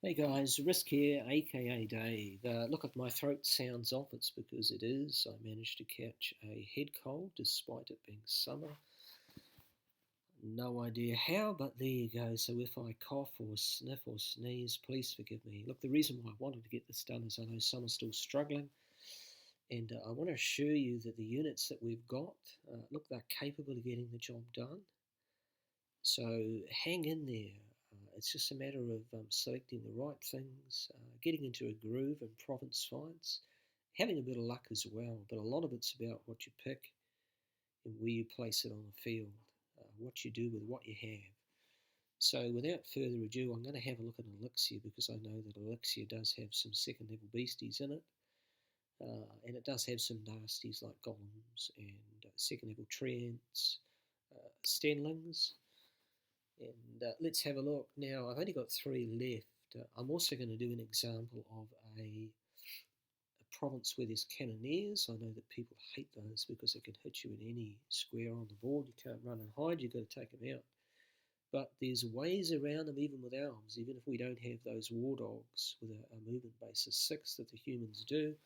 Hey guys, Risk here, aka Dave. Look, if my throat sounds off, it's because it is. I managed to catch a head cold despite it being summer. No idea how, but there you go. So if I cough or sniff or sneeze, please forgive me. Look, the reason why I wanted to get this done is I know some are still struggling, and I want to assure you that the units that we've got, look, they're capable of getting the job done. So hang in there. It's just a matter of selecting the right things, getting into a groove in province fights, having a bit of luck as well. But a lot of it's about what you pick and where you place it on the field, what you do with what you have. So without further ado, I'm going to have a look at Elixir because I know that Elixir does have some second level beasties in it. And it does have some nasties like Golems and second level treants, Stenlings. And let's have a look. Now, I've only got 3 left. I'm also going to do an example of a province where there's cannoneers. I know that people hate those because it can hit you in any square on the board. You can't run and hide, you've got to take them out. But there's ways around them even with elves, even if we don't have those war dogs with a movement base of 6 that the humans do.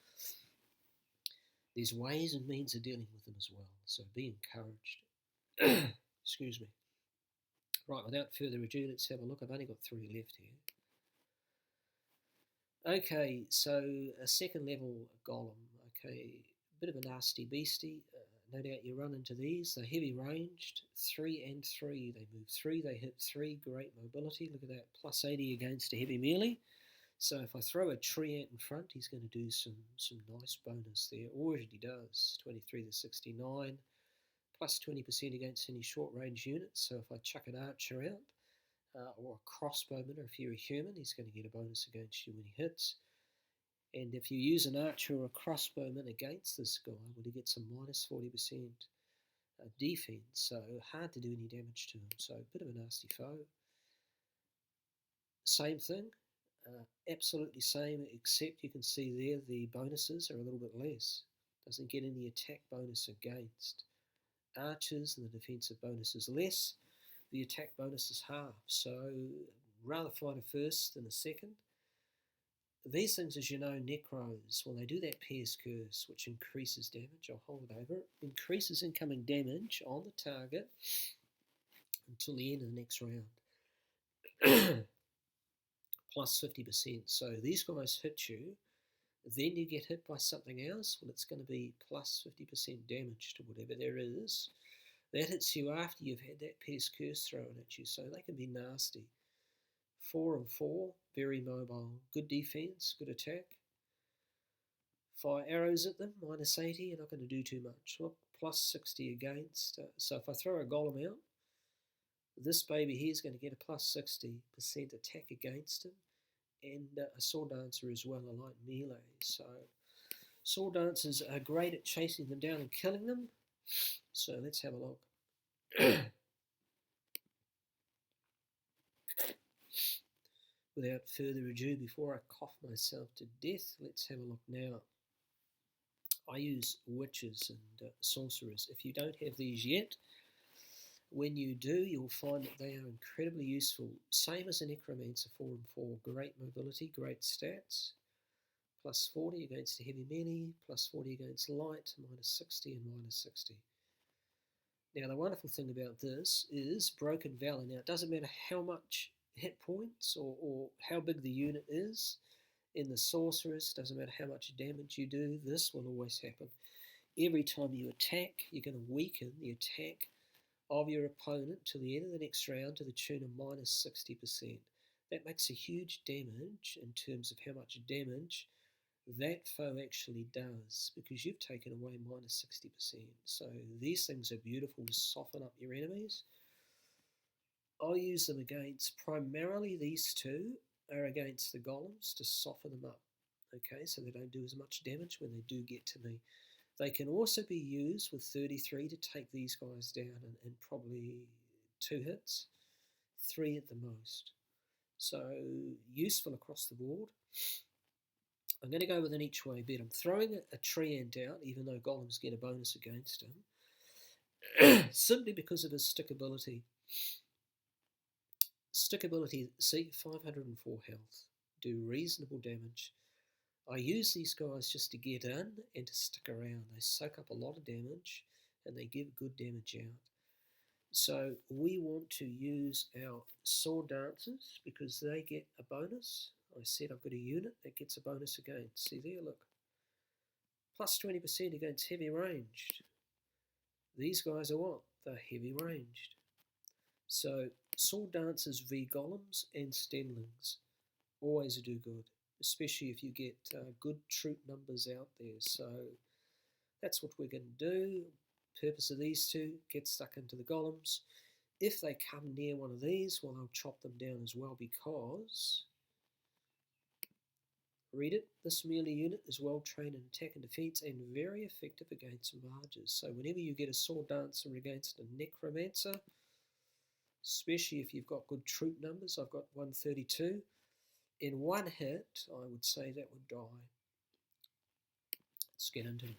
There's ways and means of dealing with them as well, so be encouraged. Excuse me. Right, without further ado, let's have a look. I've only got 3 left here. Okay, so a second level golem. Okay, bit of a nasty beastie. No doubt you run into these. They're heavy ranged, 3 and 3. They move 3, they hit 3. Great mobility. Look at that, plus 80 against a heavy melee. So if I throw a treant in front, he's going to do some nice bonus there. Already does. 23 to 69. Plus 20% against any short range units. So if I chuck an archer out, or a crossbowman, or if you're a human, he's going to get a bonus against you when he hits. And if you use an archer or a crossbowman against this guy, well, he gets a minus 40% defense. So hard to do any damage to him. So a bit of a nasty foe. Same thing. Absolutely same, except you can see there the bonuses are a little bit less. Doesn't get any attack bonus against. Archers and the defensive bonus is less, the attack bonus is half, so rather fight a first than a second. These things, as you know, Necros, when they do that Pierce Curse, which increases damage, I'll hold over it, increases incoming damage on the target until the end of the next round. Plus 50%, so these guys hit you, then you get hit by something else, well, it's going to be plus 50% damage to whatever there is. That hits you after you've had that Pierce Curse thrown at you, so they can be nasty. 4 and 4, very mobile. Good defense, good attack. Fire arrows at them, minus 80, you're not going to do too much. Well, plus 60 against. So if I throw a golem out, this baby here is going to get a plus 60% attack against him. And a sword dancer as well, a light melee. So sword dancers are great at chasing them down and killing them. So let's have a look. Without further ado, before I cough myself to death, let's have a look now. I use witches and sorcerers. If you don't have these yet, when you do, you'll find that they are incredibly useful. Same as a Necromancer, 4 and 4. Great mobility, great stats. Plus 40 against a heavy melee, plus 40 against light, minus 60 and minus 60. Now the wonderful thing about this is Broken Valor. Now it doesn't matter how much hit points or how big the unit is. In the sorcerers, doesn't matter how much damage you do, this will always happen. Every time you attack, you're going to weaken the attack of your opponent to the end of the next round to the tune of minus 60%. That makes a huge damage in terms of how much damage that foe actually does, because you've taken away minus 60%. So these things are beautiful to soften up your enemies. I'll use them against, primarily these two are against the golems to soften them up, okay, so they don't do as much damage when they do get to me. They can also be used with 33 to take these guys down in probably 2 hits, 3 at the most. So useful across the board. I'm going to go with an each way bet. I'm throwing a treant out, even though golems get a bonus against him, simply because of his stickability. Stickability, see, 504 health. do reasonable damage. I use these guys just to get in and to stick around. They soak up a lot of damage and they give good damage out. So we want to use our Sword Dancers because they get a bonus. I said I've got a unit that gets a bonus again. See there, look. Plus 20% against heavy ranged. These guys are what? They're heavy ranged. So Sword Dancers v Golems and Stenlings always do good, especially if you get good troop numbers out there. So that's what we're going to do. Purpose of these two, get stuck into the Golems. If they come near one of these, well, I'll chop them down as well because, read it, this melee unit is well trained in attack and defense and very effective against barges. So whenever you get a Sword Dancer against a Necromancer, especially if you've got good troop numbers, I've got 132, in one hit, I would say that would die. Let's get into it.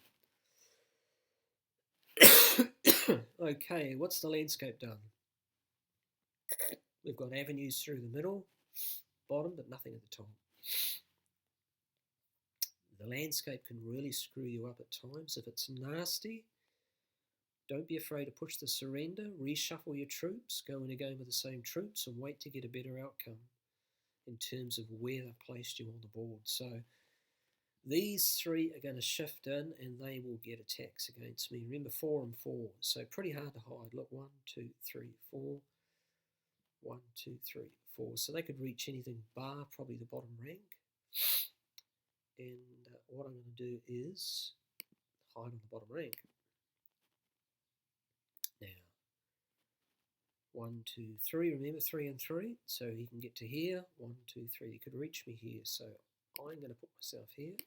Okay, what's the landscape done? We've got avenues through the middle, bottom, but nothing at the top. The landscape can really screw you up at times. If it's nasty, don't be afraid to push the surrender, reshuffle your troops, go in a game with the same troops and wait to get a better outcome in terms of where they've placed you on the board. So these three are going to shift in and they will get attacks against me. Remember, 4 and 4, so pretty hard to hide. Look, 1, 2, 3, 4. 1, 2, 3, 4. So they could reach anything bar probably the bottom rank. And what I'm going to do is hide on the bottom rank. Now, 1, 2, 3. Remember 3 and 3. So he can get to here. 1, 2, 3. He could reach me here. So I'm going to put myself here,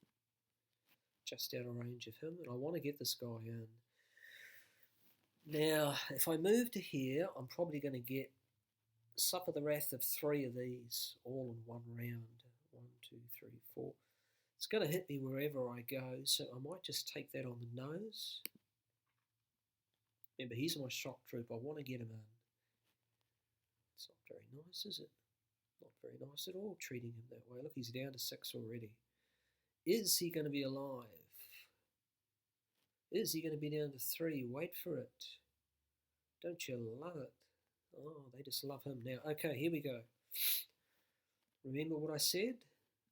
just out of range of him, and I want to get this guy in. Now, if I move to here, I'm probably going to get suffer the wrath of 3 of these all in one round. 1, 2, 3, 4. It's going to hit me wherever I go, so I might just take that on the nose. Remember, he's my shock troop. I want to get him in. It's not very nice, is it? Not very nice at all, treating him that way. Look, he's down to 6 already. Is he going to be alive? Is he going to be down to 3? Wait for it. Don't you love it? Oh, they just love him now. Okay, here we go. Remember what I said?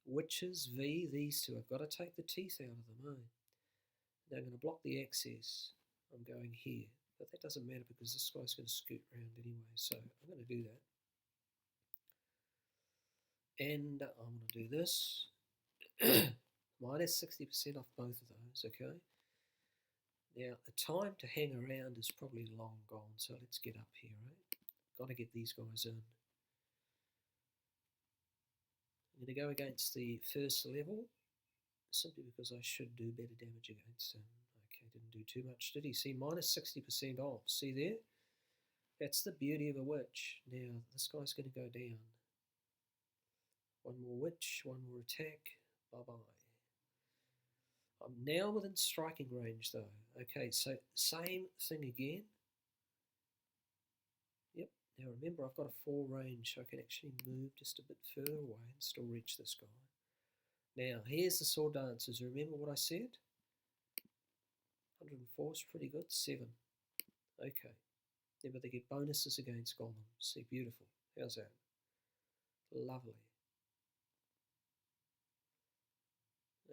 Witches v these two. I've got to take the teeth out of them, eh? Now I'm going to block the access. I'm going here. But that doesn't matter because this guy's going to scoot around anyway. So I'm going to do that. And I'm going to do this. Minus 60% off both of those, okay? Now, the time to hang around is probably long gone, so let's get up here, right? Got to get these guys in. I'm going to go against the first level, simply because I should do better damage against him. Okay, didn't do too much, did he? See, minus 60% off. See there? That's the beauty of a witch. Now, this guy's going to go down. One more witch, one more attack. Bye-bye. I'm now within striking range though. Okay, so same thing again. Yep, now remember I've got a 4 range, so I can actually move just a bit further away and still reach this guy. Now, here's the Sword Dancers. Remember what I said? 104 is pretty good. 7. Okay. Remember they get bonuses against Golems. See, beautiful. How's that? Lovely.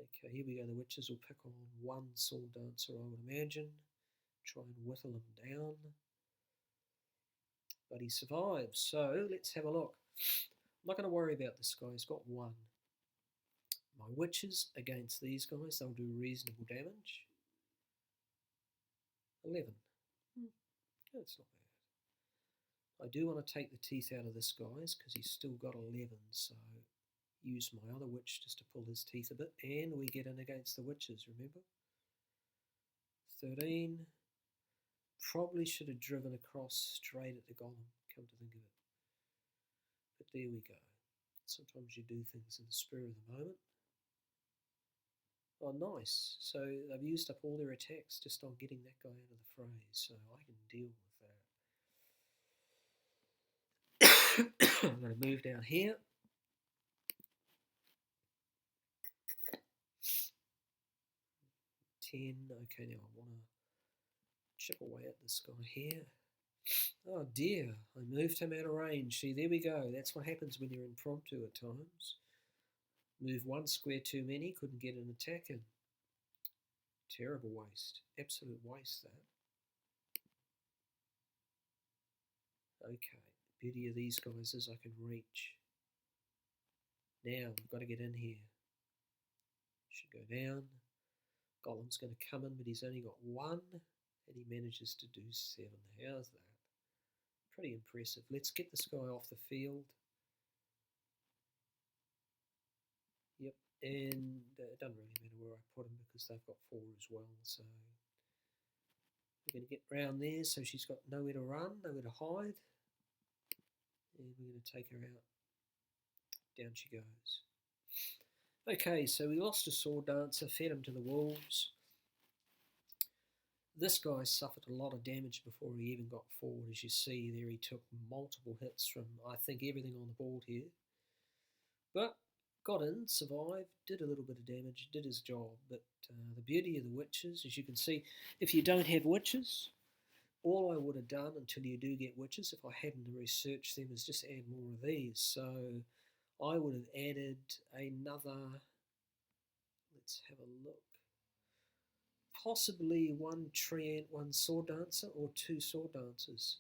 Okay, here we go. The witches will pick on one Sword Dancer, I would imagine. Try and whittle him down. But he survives. So let's have a look. I'm not going to worry about this guy. He's got 1. My witches against these guys, they'll do reasonable damage. 11. That's not bad. I do want to take the teeth out of this guy's because he's still got 11, so use my other witch just to pull his teeth a bit, and we get in against the witches, remember? 13. Probably should have driven across straight at the golem, come to think of it. But there we go. Sometimes you do things in the spur of the moment. Oh, nice. So they've used up all their attacks just on getting that guy out of the fray, so I can deal with that. I'm going to move down here. 10. Okay, now I want to chip away at this guy here. Oh dear, I moved him out of range. See, there we go. That's what happens when you're impromptu at times. Move one square too many, couldn't get an attack in. Terrible waste. Absolute waste, that. Okay, beauty of these guys is I can reach. Now, we've got to get in here. Should go down. Golem's going to come in, but he's only got 1, and he manages to do 7. How's that? Pretty impressive. Let's get this guy off the field. Yep, and it doesn't really matter where I put him because they've got 4 as well, so we're going to get round there so she's got nowhere to run, nowhere to hide, and we're going to take her out. Down she goes. Okay, so we lost a sword dancer, fed him to the wolves. This guy suffered a lot of damage before he even got forward. As you see there, he took multiple hits from, I think, everything on the board here. But got in, survived, did a little bit of damage, did his job. But the beauty of the witches, as you can see, if you don't have witches, all I would have done until you do get witches, if I hadn't researched them, is just add more of these. So I would have added another, let's have a look, possibly 1 treant, 1 sword dancer, or 2 sword dancers.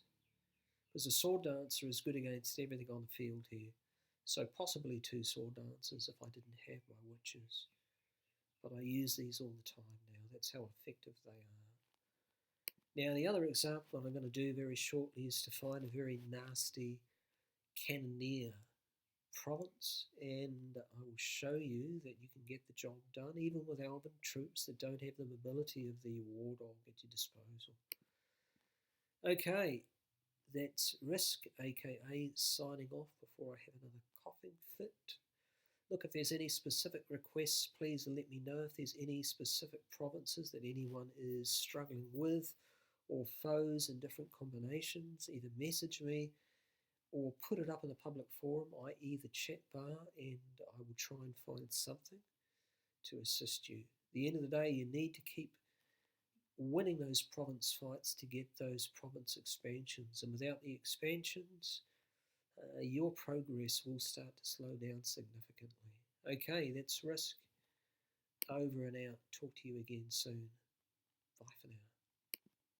Because a sword dancer is good against everything on the field here. So possibly 2 sword dancers if I didn't have my witches. But I use these all the time now. That's how effective they are. Now the other example I'm going to do very shortly is to find a very nasty cannoneer province, and I will show you that you can get the job done even with elven troops that don't have the mobility of the war dog at your disposal. Okay, that's Risk, aka signing off before I have another coughing fit. Look, if there's any specific requests, please let me know. If there's any specific provinces that anyone is struggling with, or foes in different combinations, either message me or put it up in the public forum, i.e. the chat bar, and I will try and find something to assist you. At the end of the day, you need to keep winning those province fights to get those province expansions, and without the expansions, your progress will start to slow down significantly. Okay, that's Risk. Over and out. Talk to you again soon. Bye for now.